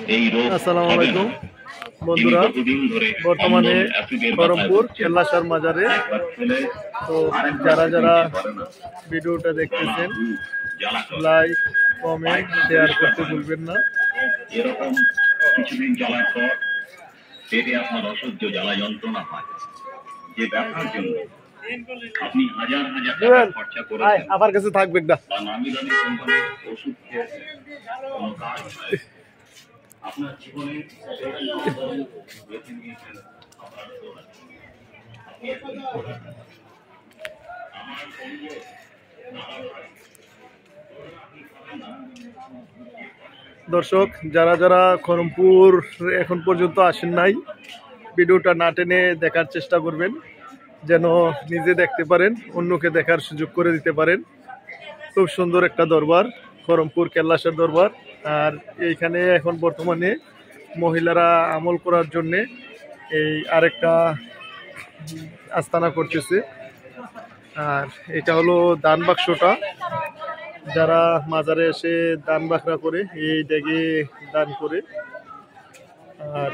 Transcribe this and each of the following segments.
আসসালামু আলাইকুম বন্ধুরা, বর্তমানে করমপুর কেল্লাসার মাজারে। তো যারা যারা ভিডিওটা দেখতেছেন লাইক কমেন্ট শেয়ার করতে ভুলবেন না। এরকম কিছুদিন চলার পর পেটে আপনার অসহ্য জ্বালা যন্ত্রণা হয়, যে ব্যথার জন্য আপনি হাজার হাজার টাকা খরচা করেছেন, আমার কাছে থাকবে না, নামি দামি কোম্পানির ওষুধ খেয়ে কোনো কাজ হয়। আপনার জীবনে বেছে নিয়েছেন আপনার দর্শক যারা যারা করমপুর এখন পর্যন্ত আসেন নাই, ভিডিওটা না টেনে দেখার চেষ্টা করবেন, যেন নিজে দেখতে পারেন, অন্যকে দেখার সুযোগ করে দিতে পারেন। খুব সুন্দর একটা দরবার, করমপুর কেল্লাসার দরবার। আর এইখানে এখন বর্তমানে মহিলারা আমল করার জন্যে এই আরেকটা আস্তানা করতেছে। আর এটা হলো দান বাক্সটা, যারা মাজারে এসে দান বাকরা করে এই ডেগে দান করে। আর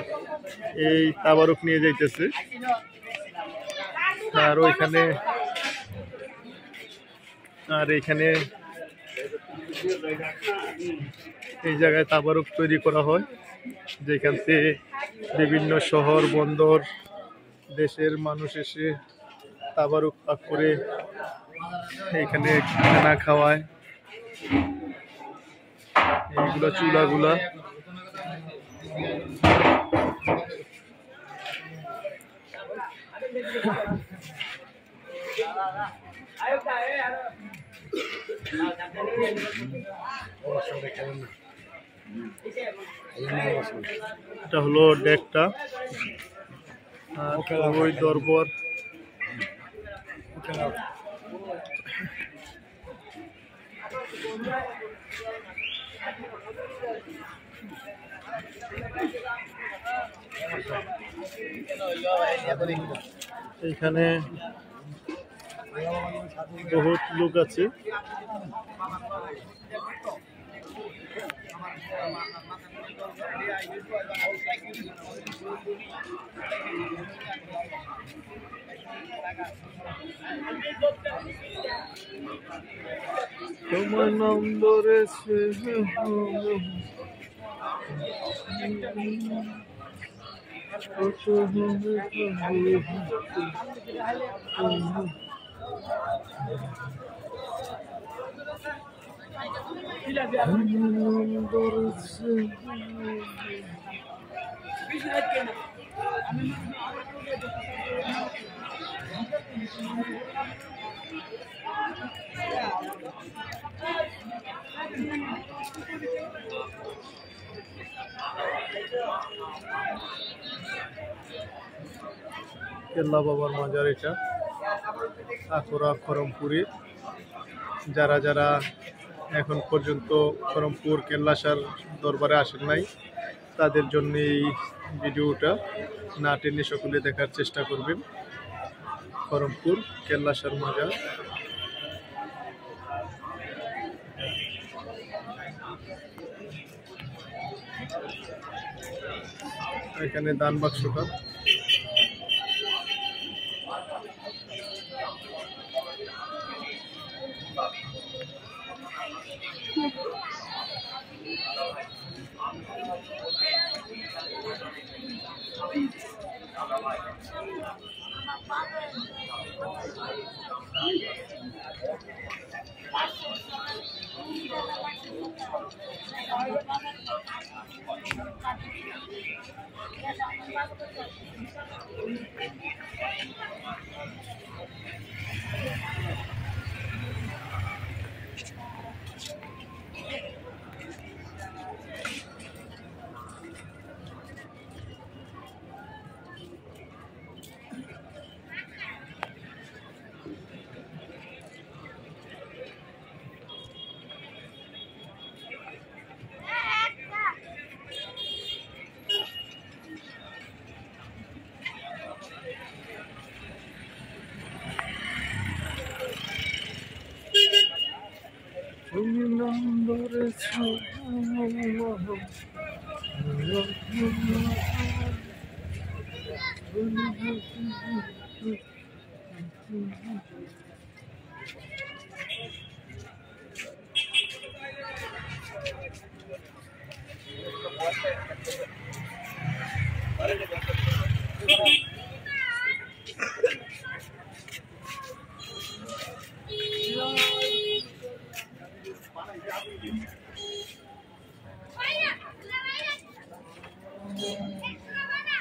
এই তাবারুক নিয়ে যাইতেছে। আর ওইখানে এইখানে এই জায়গায় তাবারুক তৈরি করা হয়, যেখান থেকে বিভিন্ন শহর বন্দর দেশের মানুষ এসে তাবারুক পাক করে এইখানে খানা খাওয়ায়। এইগুলা চুলাগুলা এটা হলো ডেকটা। ওই দরবার এইখানে বহুত লোক আছে। তোমার নাম ধরেছে কেল্লা বাবার মাজার। এটা আখড়া করমপুরে। যারা যারা এখন পর্যন্ত করমপুর কেল্লাসার দরবারে আসেন নাই, তাদের জন্য এই ভিডিওটা না টেনে সকলে দেখার চেষ্টা করবেন। করমপুর কেল্লাসার মাজার। এখানে দান বাক্সটা। তুমি নাম ধরেছ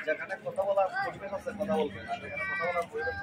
যেখানে কথা বলার পরিবেশ আছে কথা বলবেন, আর যেখানে কথা বলার পরিবেশ